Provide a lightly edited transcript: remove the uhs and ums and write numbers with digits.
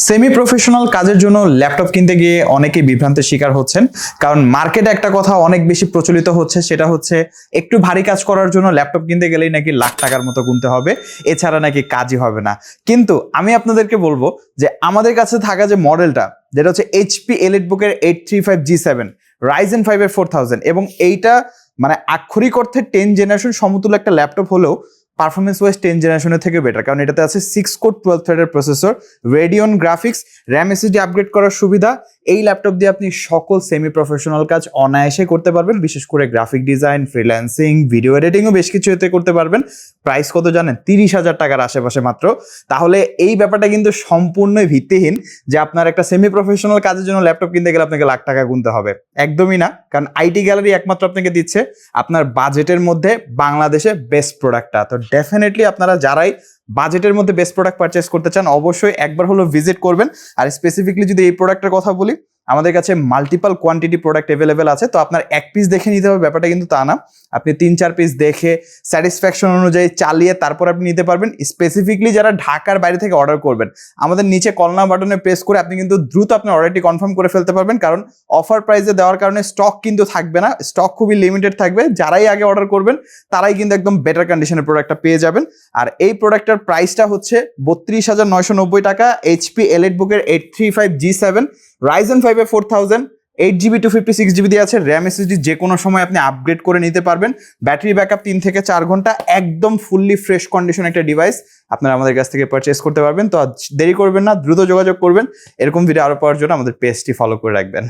Semi professional কাজের জন্য laptop কিনতে গিয়ে অনেকেই বিভ্রান্তের শিকার হচ্ছেন, কারণ মার্কেটে একটা কথা অনেক বেশি প্রচলিত হচ্ছে, সেটা হচ্ছে একটু ভারী কাজ করার জন্য ল্যাপটপ কিনতে গেলেই নাকি লাখ টাকার মতো কিনতে হবে, এছাড়া নাকি কাজই হবে না। কিন্তু আমি আপনাদেরকে বলবো যে আমাদের কাছে থাকা যে মডেলটা, যেটা হচ্ছে এইচপি এলিটবুকের 835G7 Ryzen 5 এর 4000, এবং এইটা মানে আক্ষরিক অর্থে 10 জেনারেশন সমতুল্য একটা ল্যাপটপ হলেও পারফরমেন্স ওয়াইজ 10 জেনারেশনের থেকে বেটার, কারণ এটাতে আছে 6 কোর 12 থ্রেডের processor, Radeon graphics, RAM SSD upgrade করার সুবিধা। এই ল্যাপটপ দিয়ে আপনি সকল সেমি প্রফেশনাল কাজ অনায়াসে করতে পারবেন, বিশেষ করে গ্রাফিক ডিজাইন, ফ্রিল্যান্সিং, ভিডিও এডিটিংও বেশ কিছু এতে করতে পারবেন। প্রাইস কত জানেন? 30,000 টাকার আশেপাশে মাত্র। তাহলে এই ব্যাপারটা কিন্তু সম্পূর্ণই ভিত্তিহীন যে আপনার একটা সেমি প্রফেশনাল কাজের জন্য ল্যাপটপ কিনতে গেলে আপনাকে লাখ টাকা গুনতে হবে, একদমই না। কারণ আইটি গ্যালারি একমাত্র আপনাকে দিচ্ছে আপনার বাজেটের মধ্যে বাংলাদেশে বেস্ট প্রোডাক্টটা। তো ডেফিনেটলি আপনারা যারাই বাজেটের মধ্যে বেস্ট প্রোডাক্ট পারচেস করতে চান, অবশ্যই একবার হলো ভিজিট করবেন। আর স্পেসিফিকলি যদি এই প্রোডাক্টের কথা বলি, আমাদের কাছে মাল্টিপল কোয়ান্টিটি প্রোডাক্ট অ্যাভেলেবেল আছে। তো আপনার এক পিস দেখে নিতে হবে ব্যাপারটা কিন্তু তা না, আপনি 3-4 পিস দেখে স্যাটিসফ্যাকশন অনুযায়ী চালিয়ে তারপর আপনি নিতে পারবেন। স্পেসিফিকলি যারা ঢাকার বাইরে থেকে অর্ডার করবেন, আমাদের নিচে কল নাও বাটনে প্রেস করে আপনি কিন্তু দ্রুত আপনার অর্ডারটি কনফার্ম করে ফেলতে পারবেন, কারণ অফার প্রাইসে দেওয়ার কারণে স্টক কিন্তু থাকবে না, স্টক খুবই লিমিটেড থাকবে। যারাই আগে অর্ডার করবেন তারাই কিন্তু একদম বেটার কন্ডিশনের প্রোডাক্টটা পেয়ে যাবেন। আর এই প্রোডাক্টটার প্রাইসটা হচ্ছে 32,990 টাকা। এইচপি এলিটবুকের 835G7 Ryzen 5 এর 4000, 8GB 256GB দিয়ে আছে, র্যাম এসএসডি যে কোনো সময় আপনি আপগ্রেড করে নিতে পারবেন। ব্যাটারি ব্যাকআপ 3 থেকে 4 ঘন্টা, একদম ফুললি ফ্রেশ কন্ডিশন একটা ডিভাইস আপনারা আমাদের কাছ থেকে পারচেস করতে পারবেন। তো দেরি করবেন না, দ্রুত যোগাযোগ করবেন। এরকম ভিডিও আরো পাওয়ার জন্য আমাদের পেজটি ফলো করে রাখবেন।